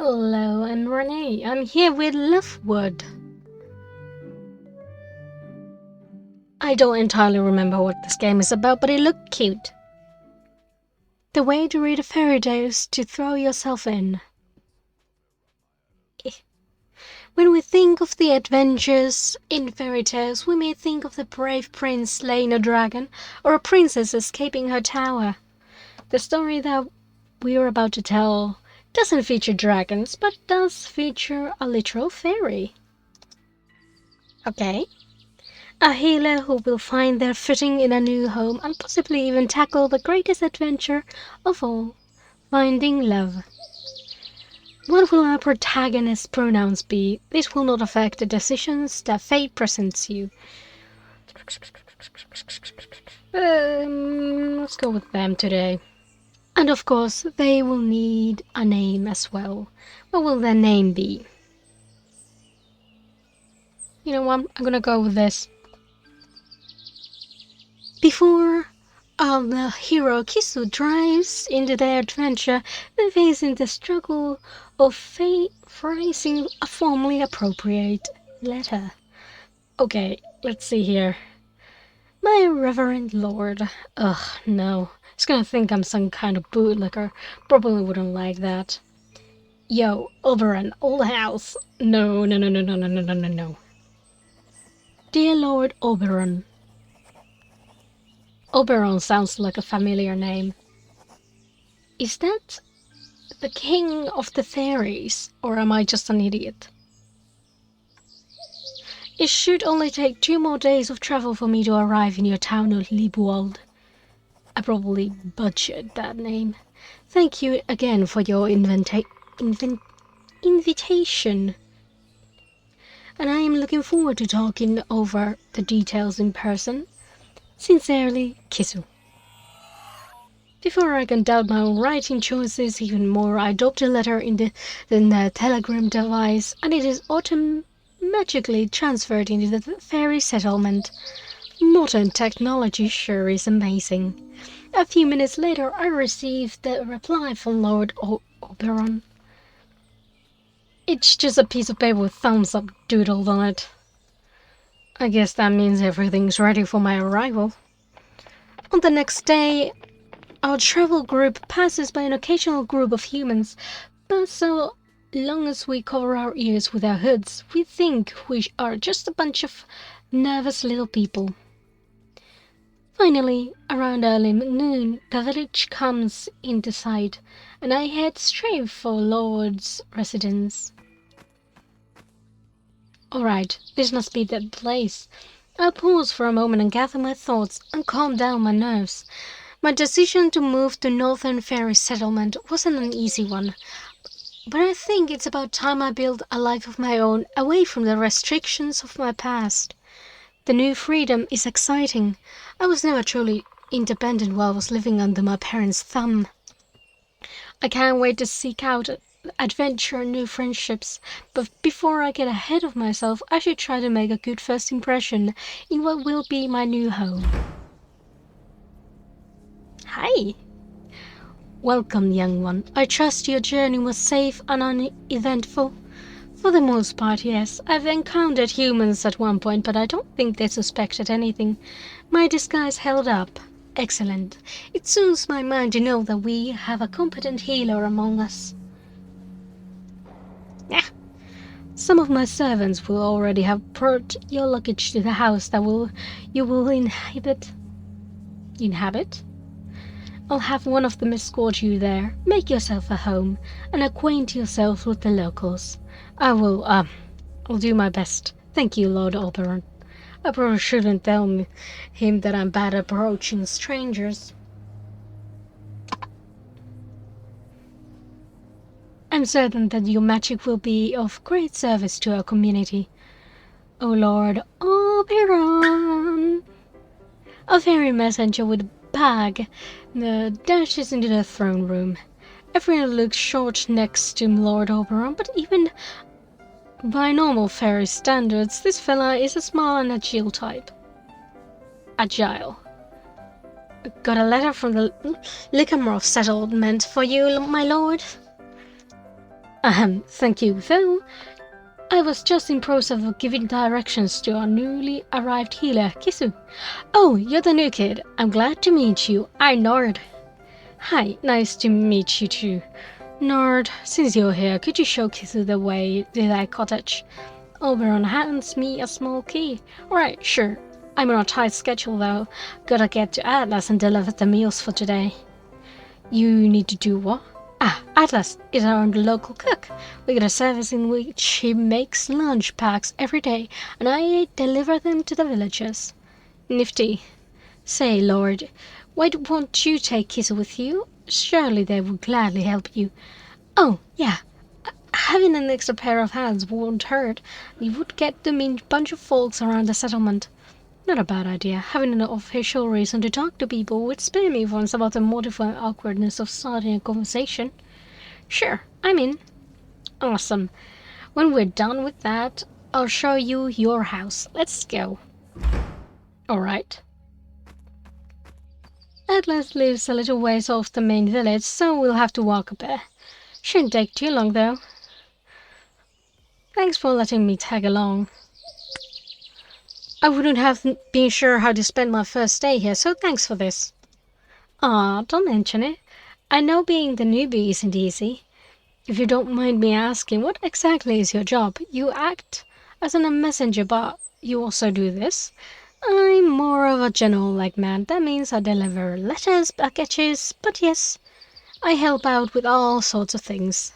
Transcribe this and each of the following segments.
Hello, I'm Renee. I'm here with Lovewood. I don't entirely remember what this game is about, but it looked cute. The way to read a fairy tale is to throw yourself in. When we think of the adventures in fairy tales, we may think of the brave prince slaying a dragon or a princess escaping her tower. The story that we are about to tell doesn't feature dragons, but does feature a literal fairy. Okay. A healer who will find their footing in a new home and possibly even tackle the greatest adventure of all, finding love. What will our protagonist's pronouns be? This will not affect the decisions that fate presents you. Let's go with them today. And of course, they will need a name as well. What will their name be? You know what? I'm gonna go with this. Before the hero Kisu drives into their adventure, they're facing the struggle of phrasing a formally appropriate letter. Okay, let's see here. My reverend lord. Ugh, no. He's gonna think I'm some kind of bootlicker. Probably wouldn't like that. Yo, Oberon, old house. No, no, no, no, no, no, no, no, no, no. Dear Lord Oberon. Oberon sounds like a familiar name. Is that the king of the fairies, or am I just an idiot? It should only take 2 more days of travel for me to arrive in your town of Lovewood. I probably butchered that name. Thank you again for your invitation. And I am looking forward to talking over the details in person. Sincerely, Kisu. Before I can doubt my own writing choices even more, I dropped a letter in the telegram device, and it is automatically transferred into the fairy settlement. Modern technology sure is amazing. A few minutes later, I received the reply from Lord Oberon. It's just a piece of paper with thumbs up doodled on it. I guess that means everything's ready for my arrival. On the next day, our travel group passes by an occasional group of humans, but so long as we cover our ears with our hoods, we think we are just a bunch of nervous little people. Finally, around early noon, the village comes into sight, and I head straight for Lord's residence. Alright, this must be the place. I'll pause for a moment and gather my thoughts and calm down my nerves. My decision to move to Northern Fairy Settlement wasn't an easy one, but I think it's about time I built a life of my own away from the restrictions of my past. The new freedom is exciting. I was never truly independent while I was living under my parents' thumb. I can't wait to seek out adventure and new friendships, but before I get ahead of myself, I should try to make a good first impression in what will be my new home. Hi! Welcome, young one. I trust your journey was safe and uneventful. For the most part, yes. I've encountered humans at one point, but I don't think they suspected anything. My disguise held up. Excellent. It soothes my mind to know that we have a competent healer among us. Yeah. Some of my servants will already have brought your luggage to the house that you will inhabit. Inhabit? I'll have one of them escort you there. Make yourself at home and acquaint yourself with the locals. I'll do my best. Thank you, Lord Oberon. I probably shouldn't tell him that I'm bad at approaching strangers. I'm certain that your magic will be of great service to our community. O Lord Oberon! A fairy messenger with a bag dashes into the throne room. Everyone looks short next to Lord Oberon, but even by normal fairy standards, this fella is a small and agile type. Agile. Got a letter from the Lycamroth settlement for you, my lord. Thank you, though. I was just in process of giving directions to our newly arrived healer, Kisu. Oh, you're the new kid. I'm glad to meet you. I'm Nord. Hi, nice to meet you too. Nord, since you're here, could you show Kisu the way to that cottage? Oberon hands me a small key. Alright, sure. I'm on a tight schedule though. Gotta get to Atlas and deliver the meals for today. You need to do what? Atlas is our local cook. We got a service in which he makes lunch packs every day, and I deliver them to the villagers. Nifty. Say, Lord, why won't you take Kisu with you? Surely they would gladly help you. Oh, yeah. Having an extra pair of hands won't hurt. You would get to meet a bunch of folks around the settlement. Not a bad idea. Having an official reason to talk to people would spare me once about the mortifying awkwardness of starting a conversation. Sure, I'm in. Awesome. When we're done with that, I'll show you your house. Let's go. Alright. Atlas lives a little ways off the main village, so we'll have to walk a bit. Shouldn't take too long, though. Thanks for letting me tag along. I wouldn't have been sure how to spend my first day here, so thanks for this. Don't mention it. I know being the newbie isn't easy. If you don't mind me asking, what exactly is your job? You act as a messenger, but you also do this? I'm more of a general-like man. That means I deliver letters, packages, but yes, I help out with all sorts of things.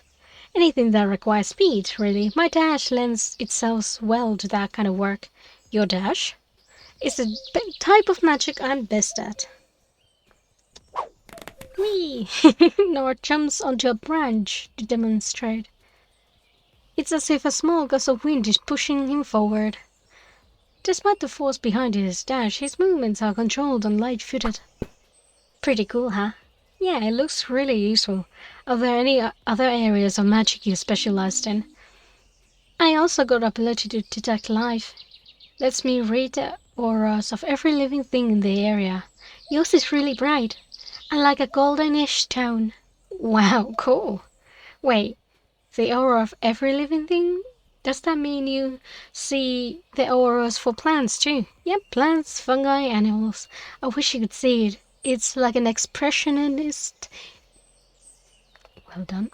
Anything that requires speed, really. My dash lends itself well to that kind of work. Your dash? It's the type of magic I'm best at. Whee! Nord jumps onto a branch to demonstrate. It's as if a small gust of wind is pushing him forward. Despite the force behind his dash, his movements are controlled and light-footed. Pretty cool, huh? Yeah, it looks really useful. Are there any other areas of magic you specialized in? I also got the ability to detect life. Lets me read the auras of every living thing in the area. Yours is really bright, and like a goldenish tone. Wow, cool. Wait, the aura of every living thing? Does that mean you see the auras for plants too? Yep, plants, fungi, animals. I wish you could see it. It's like an expressionist, well done,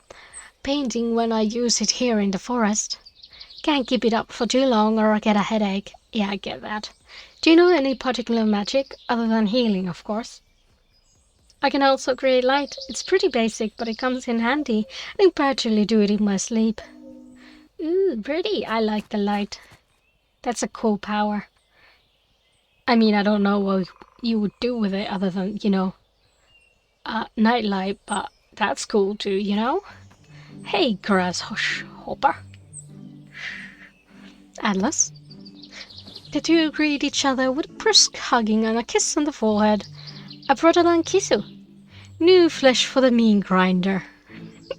painting when I use it here in the forest. Can't keep it up for too long or I get a headache. Yeah, I get that. Do you know any particular magic, other than healing, of course? I can also create light. It's pretty basic, but it comes in handy. I can practically do it in my sleep. Ooh, pretty. I like the light. That's a cool power. I mean, I don't know what you would do with it other than, nightlight, but that's cool too, you know? Hey, grasshopper. Atlas. The two greet each other with a brisk hugging and a kiss on the forehead. I brought along Kisu. New flesh for the mean grinder.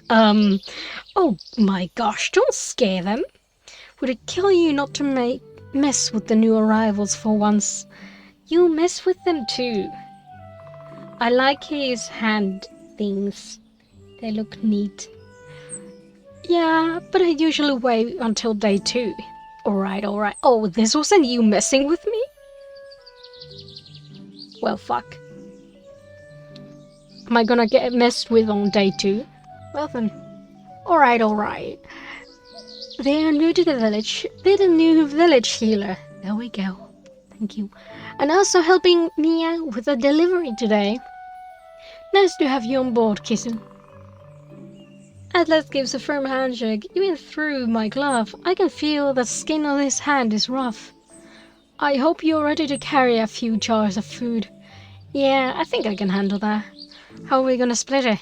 Oh my gosh, don't scare them. Would it kill you not to mess with the new arrivals for once? You mess with them too. I like his hand things. They look neat. Yeah, but I usually wait until day 2. Alright. Oh, this wasn't you messing with me? Well, fuck. Am I gonna get messed with on day 2? Well then. Alright. They are new to the village. They're the new village healer. There we go. Thank you. And also helping Mia with the delivery today. Nice to have you on board, Kisu. Atlas gives a firm handshake. Even through my glove, I can feel the skin on his hand is rough. I hope you're ready to carry a few jars of food. Yeah, I think I can handle that. How are we gonna split it?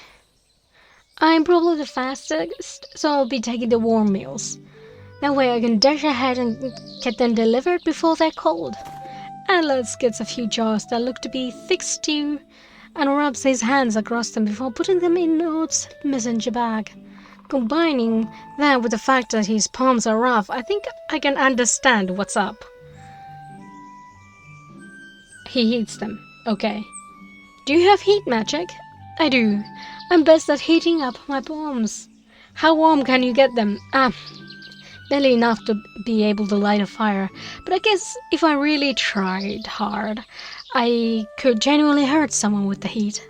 I'm probably the fastest, so I'll be taking the warm meals. That way I can dash ahead and get them delivered before they're cold. Atlas gets a few jars that look to be thick stew and rubs his hands across them before putting them in Nord's messenger bag. Combining that with the fact that his palms are rough, I think I can understand what's up. He heats them. Okay. Do you have heat magic? I do. I'm best at heating up my palms. How warm can you get them? Barely enough to be able to light a fire, but I guess if I really tried hard, I could genuinely hurt someone with the heat.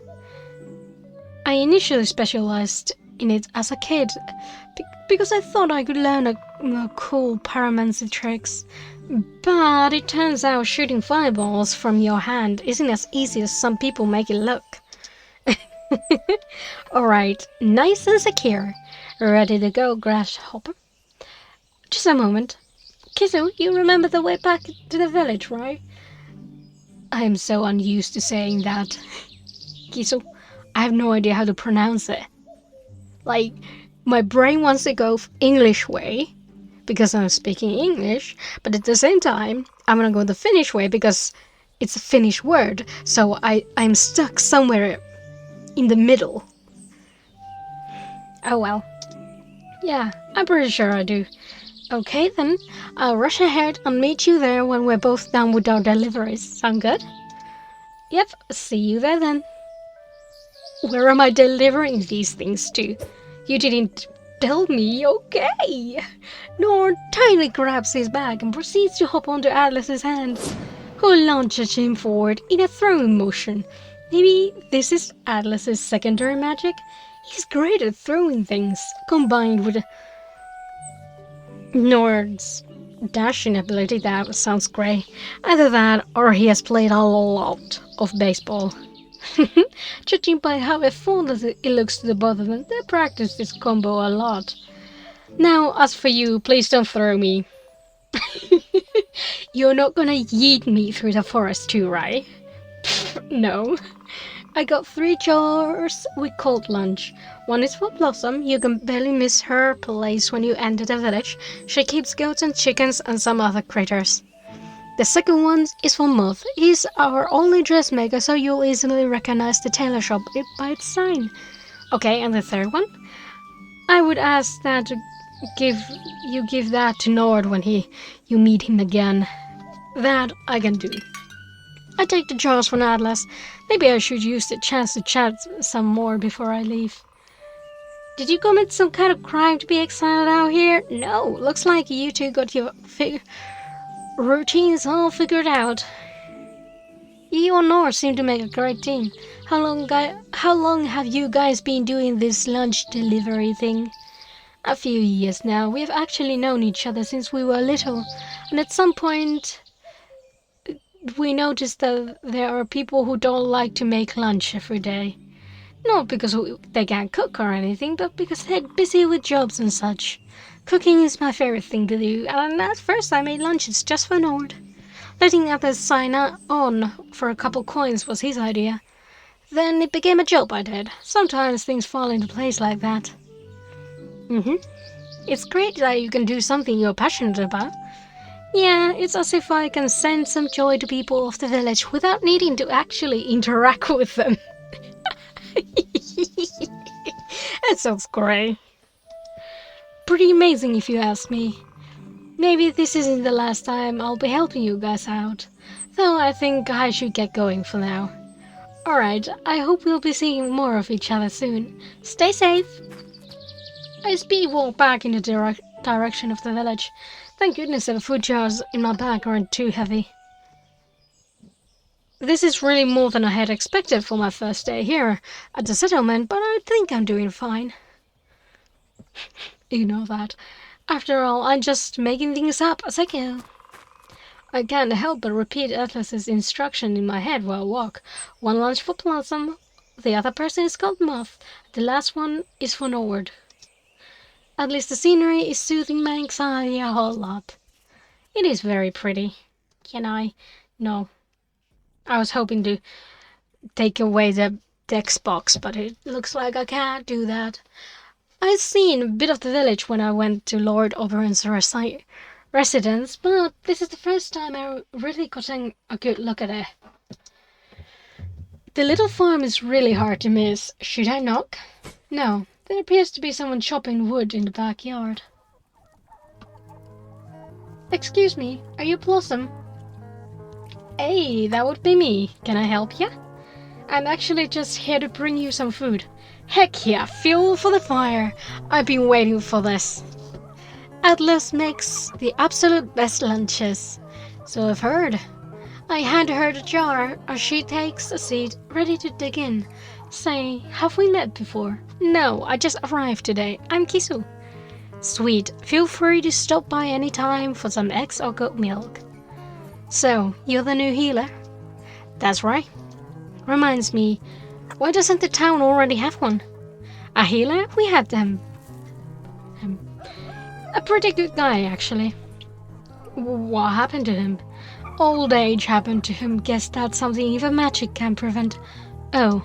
I initially specialized in it as a kid because I thought I could learn a cool pyromancy tricks. But it turns out shooting fireballs from your hand isn't as easy as some people make it look. Alright, nice and secure. Ready to go, Grasshopper? Just a moment. Kizu, you remember the way back to the village, right? I am so unused to saying that. Kizu, I have no idea how to pronounce it. Like, my brain wants to go English way because I'm speaking English, but at the same time, I'm gonna go the Finnish way because it's a Finnish word, so I'm stuck somewhere in the middle. Oh well. Yeah, I'm pretty sure I do. Okay then, I'll rush ahead and meet you there when we're both done with our deliveries. Sound good? Yep, see you there then. Where am I delivering these things to? You didn't tell me, okay. Nord tightly grabs his bag and proceeds to hop onto Atlas's hand, who launches him forward in a throwing motion. Maybe this is Atlas's secondary magic? He's great at throwing things, combined with Nord's dashing ability. That sounds great. Either that, or he has played a lot of baseball. Judging by how effortless it looks to the both of them, they practice this combo a lot. Now, as for you, please don't throw me. You're not gonna yeet me through the forest too, right? No. I got 3 jars with cold lunch. One is for Blossom. You can barely miss her place when you enter the village. She keeps goats and chickens and some other critters. The second one is for Muff. He's our only dressmaker, so you'll easily recognize the tailor shop by its sign. Okay, and the third one? I would ask that to give that to Nord when you meet him again. That I can do. I take the jars from Atlas. Maybe I should use the chance to chat some more before I leave. Did you commit some kind of crime to be exiled out here? No, looks like you two got your routines all figured out. You and Nor seem to make a great team. How long have you guys been doing this lunch delivery thing? A few years now. We've actually known each other since we were little, and at some point we noticed that there are people who don't like to make lunch every day. Not because they can't cook or anything, but because they're busy with jobs and such. Cooking is my favorite thing to do, and at first I made lunches just for Nord. Letting others sign on for a couple coins was his idea. Then it became a job I did. Sometimes things fall into place like that. It's great that you can do something you're passionate about. Yeah, it's as if I can send some joy to people of the village without needing to actually interact with them. That sounds great. Pretty amazing if you ask me. Maybe this isn't the last time I'll be helping you guys out, though I think I should get going for now. Alright, I hope we'll be seeing more of each other soon. Stay safe! I speed walk back in the direction of the village. Thank goodness the food jars in my bag aren't too heavy. This is really more than I had expected for my first day here at the settlement, but I think I'm doing fine. You know that. After all, I'm just making things up as I go. I can't help but repeat Atlas's instruction in my head while I walk. One lunch for Blossom, the other person is called Muff, the last one is for Nord. At least the scenery is soothing my anxiety a whole lot. It is very pretty. Can I? No. I was hoping to take away the text box, but it looks like I can't do that. I'd seen a bit of the village when I went to Lord Oberon's residence, but this is the first time I really gotten a good look at it. The little farm is really hard to miss. Should I knock? No, there appears to be someone chopping wood in the backyard. Excuse me, are you Blossom? Hey, that would be me. Can I help ya? I'm actually just here to bring you some food. Heck yeah, fuel for the fire. I've been waiting for this. Atlas makes the absolute best lunches. So I've heard. I hand her the jar as she takes a seat, ready to dig in. Say, have we met before? No, I just arrived today. I'm Kisu. Sweet, feel free to stop by any time for some eggs or goat milk. So, you're the new healer? That's right. Reminds me, why doesn't the town already have one? A healer? We had them. A pretty good guy, actually. What happened to him? Old age happened to him. Guess that's something even magic can prevent. Oh,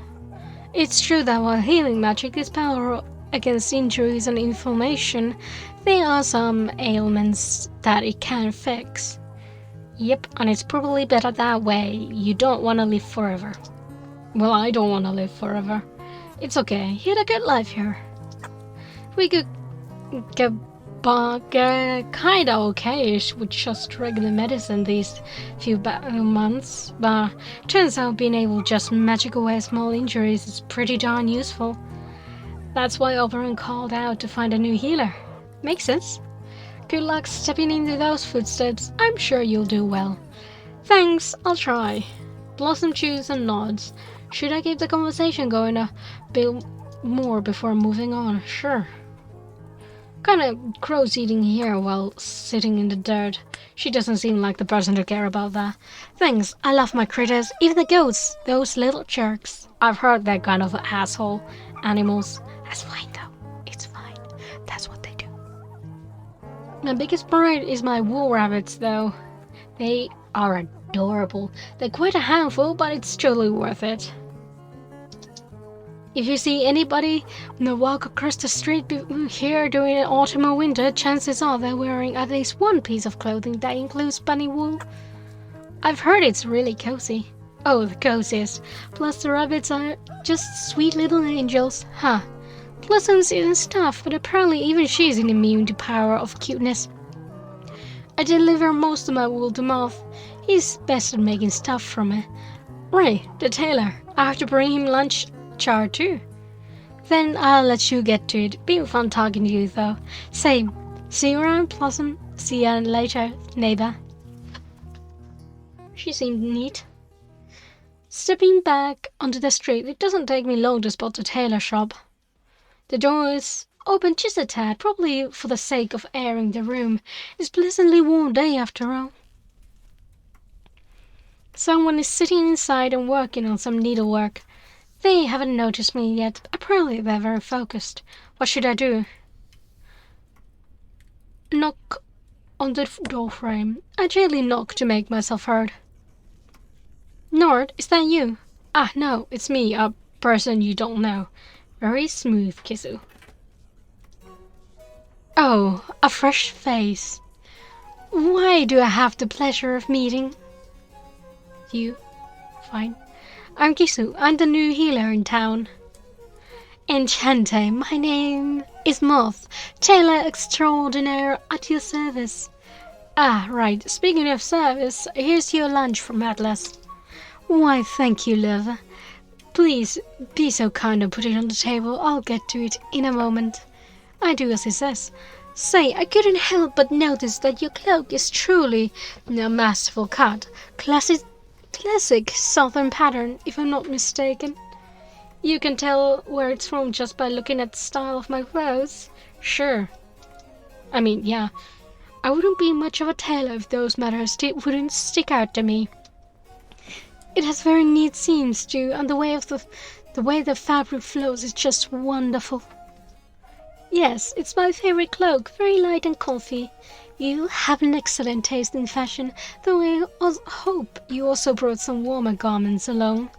it's true that while healing magic is power against injuries and inflammation, there are some ailments that it can fix. Yep, and it's probably better that way. You don't want to live forever. Well, I don't want to live forever. It's okay, he had a good life here. We could get kinda okay-ish with just regular medicine these few months, but turns out being able to just magic away small injuries is pretty darn useful. That's why Oberon called out to find a new healer. Makes sense. Good luck stepping into those footsteps. I'm sure you'll do well. Thanks, I'll try. Blossom chews and nods. Should I keep the conversation going a bit more before moving on? Sure. Kinda gross eating here while sitting in the dirt. She doesn't seem like the person to care about that. Thanks, I love my critters, even the goats, those little jerks. I've heard they're kind of asshole animals. That's fine though, it's fine. That's what they do. My biggest pride is my wool rabbits though. They are adorable. They're quite a handful, but it's totally worth it. If you see anybody walk across the street here during autumn or winter, chances are they're wearing at least one piece of clothing that includes bunny wool. I've heard it's really cozy. Oh, the coziest. Plus the rabbits are just sweet little angels. Huh. Blossom's in stuff, but apparently even she isn't immune to power of cuteness. I deliver most of my wool to Moth. He's best at making stuff from it. Ray, the tailor. I have to bring him lunch jar too. Then I'll let you get to it. Been fun talking to you though. Same. See you around, Blossom. See ya later, neighbor. She seemed neat. Stepping back onto the street, it doesn't take me long to spot the tailor shop. The door is open just a tad, probably for the sake of airing the room. It's a pleasantly warm day after all. Someone is sitting inside and working on some needlework. They haven't noticed me yet. Apparently they're very focused. What should I do? Knock on the door frame. I gently knock to make myself heard. Nord, is that you? Ah, no, it's me, a person you don't know. Very smooth, Kisu. Oh, a fresh face. Why do I have the pleasure of meeting you? Fine. I'm Kisu. I'm the new healer in town. Enchante, my name is Moth, tailor extraordinaire at your service. Ah, right. Speaking of service, here's your lunch from Atlas. Why, thank you, love. Please, be so kind and put it on the table. I'll get to it in a moment. I do as he says. Say, I couldn't help but notice that your cloak is truly a masterful cut. Classic southern pattern, if I'm not mistaken. You can tell where it's from just by looking at the style of my clothes. Sure. I mean, yeah. I wouldn't be much of a tailor if those matters wouldn't stick out to me. It has very neat seams too, and the way the fabric flows is just wonderful. Yes, it's my favorite cloak, very light and comfy. You have an excellent taste in fashion, though I hope you also brought some warmer garments along.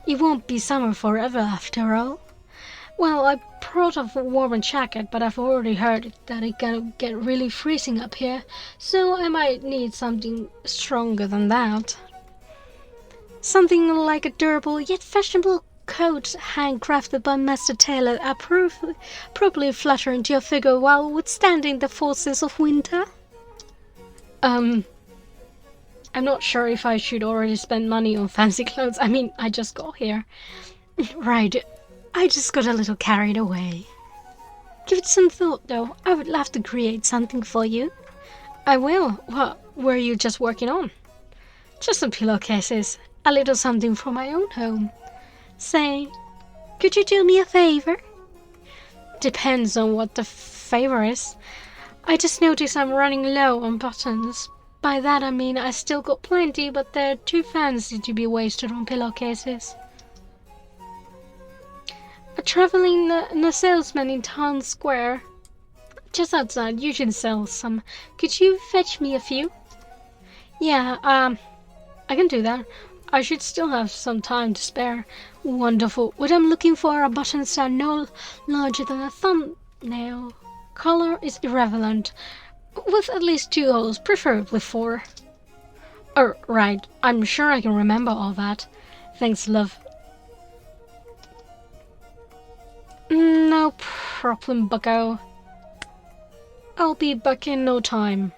It won't be summer forever after all. Well, I brought a warmer jacket, but I've already heard that it can get really freezing up here, so I might need something stronger than that. Something like a durable yet fashionable coat handcrafted by Master Tailor properly flattering to your figure while withstanding the forces of winter. I'm not sure if I should already spend money on fancy clothes. I mean, I just got here. Right, I just got a little carried away. Give it some thought, though. I would love to create something for you. I will. What were you just working on? Just some pillowcases. A little something for my own home. Say, could you do me a favor? Depends on what the favor is. I just noticed I'm running low on buttons. By that I mean I still got plenty, but they're too fancy to be wasted on pillowcases. A traveling salesman in town square. Just outside, usually sells some. Could you fetch me a few? Yeah, I can do that. I should still have some time to spare. Wonderful. What I'm looking for are buttons that are no larger than a thumbnail. Color is irrelevant, with at least 2 holes, preferably 4. Oh, right. I'm sure I can remember all that. Thanks, love. No problem, bucko. I'll be back in no time.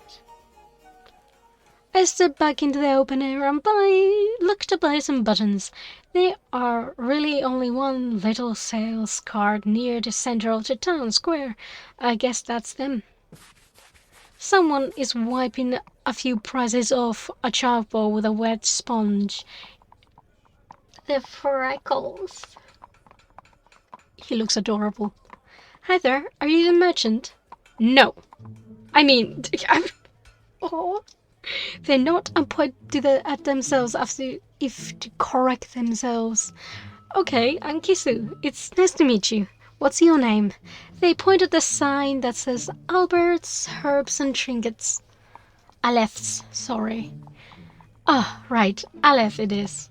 I stepped back into the open air and looked to buy some buttons. There are really only one little sales cart near the center of the town square. I guess that's them. Someone is wiping a few prices off a chalkboard with a wet sponge. The freckles. He looks adorable. Hi there, are you the merchant? No. I mean, oh. They nod and point at themselves if to correct themselves. Okay, I'm Kisu. It's nice to meet you. What's your name? They point at the sign that says Albert's Herbs and Trinkets. Aleph's, sorry. Ah, right, Aleph it is.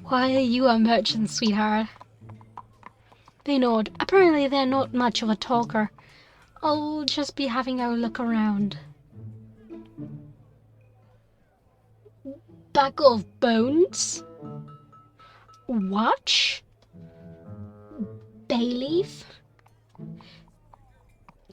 Why are you a merchant, sweetheart? They nod. Apparently they're not much of a talker. I'll just be having a look around. Bag of bones? Watch? Bay leaf?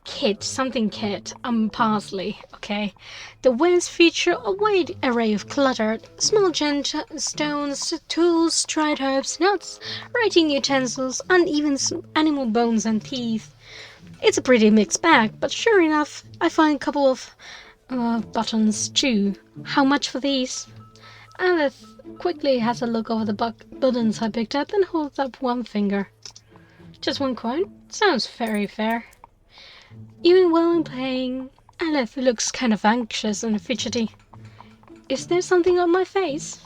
Kit, something kit. Parsley, okay. The wares feature a wide array of cluttered, small stones, tools, dried herbs, nuts, writing utensils, and even some animal bones and teeth. It's a pretty mixed bag, but sure enough, I find a couple of buttons too. How much for these? Alice quickly has a look over the buttons I picked up and holds up one finger. Just 1 coin? Sounds very fair. Even while I'm playing, Aleph looks kind of anxious and fidgety. Is there something on my face?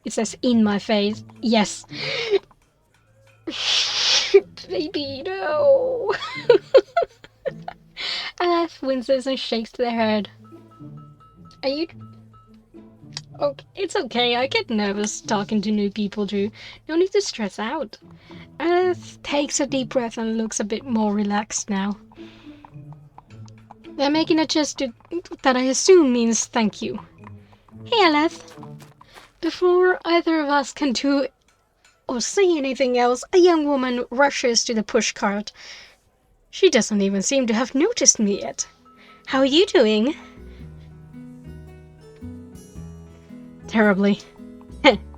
It says in my face. Yes. Baby, no. Aleph winces and shakes their head. Are you... Okay, it's okay, I get nervous talking to new people too. No need to stress out. Aleph takes a deep breath and looks a bit more relaxed now. They're making a gesture that I assume means thank you. Hey, Aleph. Before either of us can do or say anything else, a young woman rushes to the pushcart. She doesn't even seem to have noticed me yet. How are you doing? Terribly.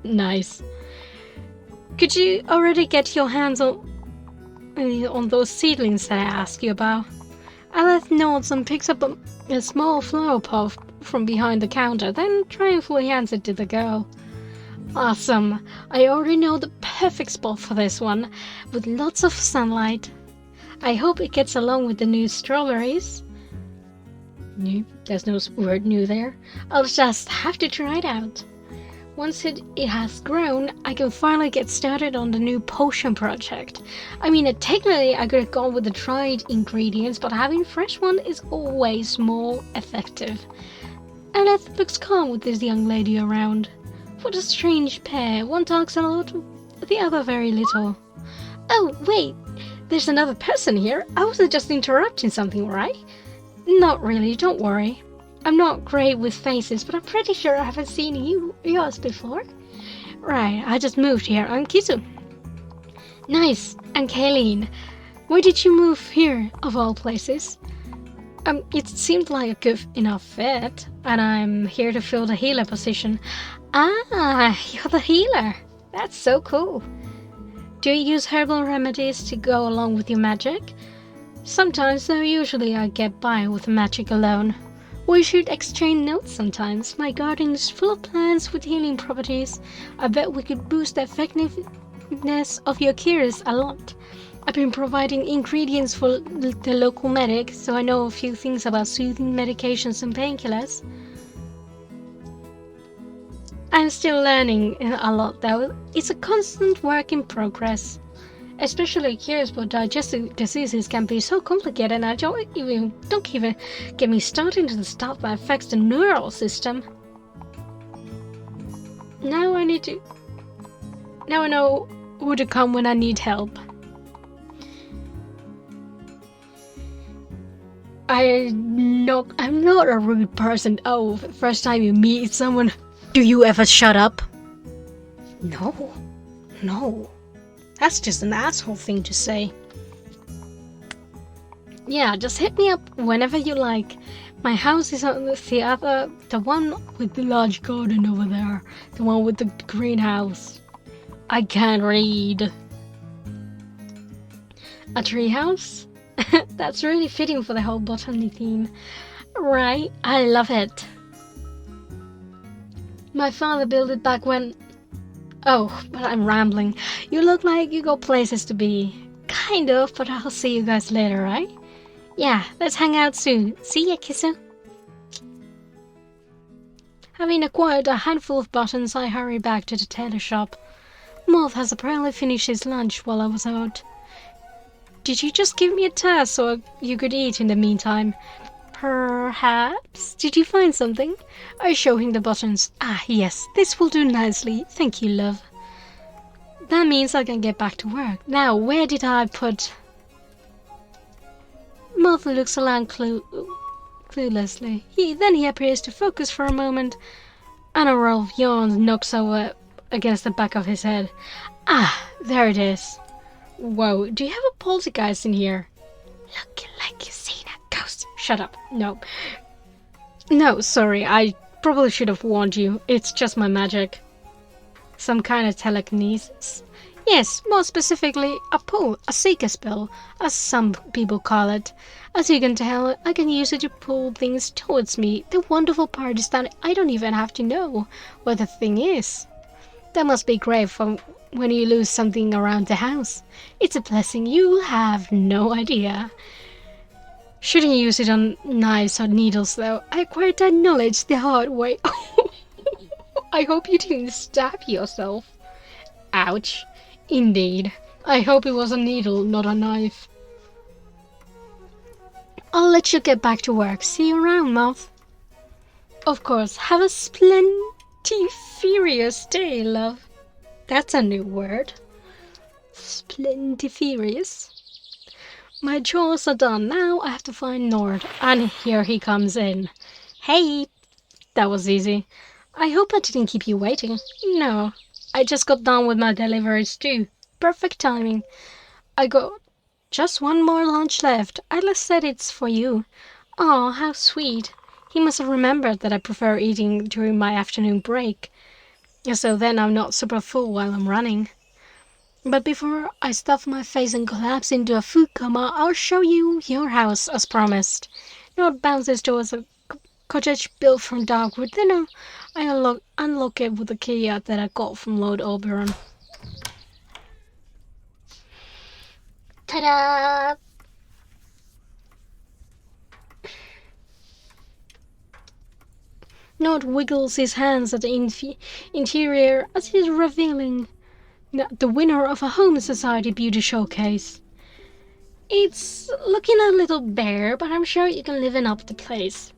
Nice. Could you already get your hands on those seedlings that I asked you about? Aleph nods and picks up a small flower pot from behind the counter, then triumphantly hands it to the girl. Awesome. I already know the perfect spot for this one, with lots of sunlight. I hope it gets along with the new strawberries. New? There's no word new there. I'll just have to try it out. Once it has grown, I can finally get started on the new potion project. I mean, technically I could have gone with the dried ingredients, but having fresh one is always more effective. Aleph looks calm with this young lady around. What a strange pair. One talks a lot, the other very little. Oh, wait. There's another person here. I wasn't just interrupting something, right? Not really, don't worry. I'm not great with faces, but I'm pretty sure I haven't seen yours before. Right, I just moved here. I'm Kisu. Nice. I'm Kayleen. Why did you move here, of all places? It seemed like a good enough fit, and I'm here to fill the healer position. Ah, you're the healer. That's so cool. Do you use herbal remedies to go along with your magic? Sometimes, though usually I get by with magic alone. We should exchange notes sometimes. My garden is full of plants with healing properties. I bet we could boost the effectiveness of your cures a lot. I've been providing ingredients for the local medic, so I know a few things about soothing medications and painkillers. I'm still learning a lot though. It's a constant work in progress. Especially cures for digestive diseases can be so complicated, and don't even get me started into the stuff that affects the neural system. Now I know who to come when I need help. I'm not a rude person. Oh, first time you meet someone, do you ever shut up? No. That's just an asshole thing to say. Yeah, just hit me up whenever you like. My house is on the one with the large garden over there. The one with the greenhouse. I can't read. A treehouse? That's really fitting for the whole botany theme. Right, I love it. My father built it back when... Oh, but I'm rambling. You look like you got places to be. Kind of, but I'll see you guys later, right? Yeah, let's hang out soon. See ya, kisser. Having acquired a handful of buttons, I hurry back to the tailor shop. Moth has apparently finished his lunch while I was out. Did you just give me a task so you could eat in the meantime? Perhaps? Did you find something? I show him the buttons. Ah, yes, this will do nicely. Thank you, love. That means I can get back to work. Now, where did I put... Moth looks around cluelessly. Then he appears to focus for a moment, and a roll of yarn knocks over against the back of his head. Ah, there it is. Whoa, do you have a poltergeist in here? Looking like you've seen a ghost. Shut up. No, sorry, I probably should have warned you. It's just my magic. Some kind of telekinesis. Yes, more specifically, a seeker spell, as some people call it. As you can tell, I can use it to pull things towards me. The wonderful part is that I don't even have to know what the thing is. That must be great for when you lose something around the house. It's a blessing, you have no idea. Shouldn't use it on knives or needles, though. I acquired that knowledge the hard way. I hope you didn't stab yourself. Ouch. Indeed. I hope it was a needle, not a knife. I'll let you get back to work. See you around, Moth. Of course. Have a splendiferous day, love. That's a new word. Splendiferous. My chores are done. Now I have to find Nord. And here he comes in. Hey! That was easy. I hope I didn't keep you waiting. No. I just got done with my deliveries too. Perfect timing. I got just one more lunch left. I said it's for you. Oh, how sweet. He must have remembered that I prefer eating during my afternoon break. So then I'm not super full while I'm running. But before I stuff my face and collapse into a food coma, I'll show you your house as promised. Nord bounces towards a cottage built from darkwood. Then I unlock it with the key that I got from Lord Oberon. Ta-da! Nord wiggles his hands at the interior as he's revealing the winner of a Home Society Beauty Showcase. It's looking a little bare, but I'm sure you can liven up the place.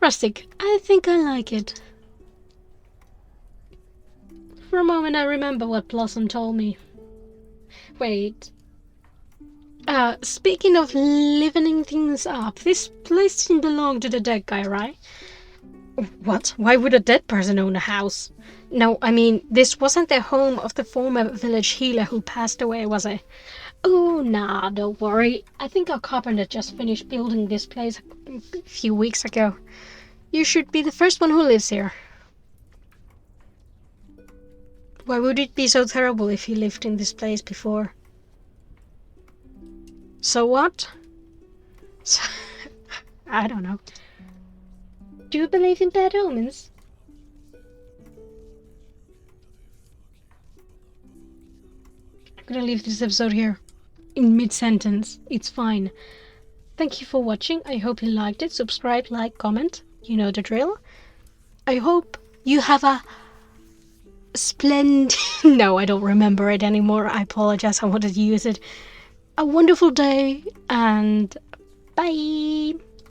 Rustic, I think I like it. For a moment I remember what Blossom told me. Wait. Speaking of livening things up, this place didn't belong to the dead guy, right? What? Why would a dead person own a house? No, I mean, this wasn't the home of the former village healer who passed away, was it? Oh, nah, don't worry. I think our carpenter just finished building this place a few weeks ago. You should be the first one who lives here. Why would it be so terrible if he lived in this place before? So what? I don't know. Do you believe in bad omens? I'm gonna leave this episode here. In mid-sentence. It's fine. Thank you for watching. I hope you liked it. Subscribe, like, comment. You know the drill. I hope you have a splendid... No, I don't remember it anymore. I apologize. I wanted to use it. A wonderful day and bye.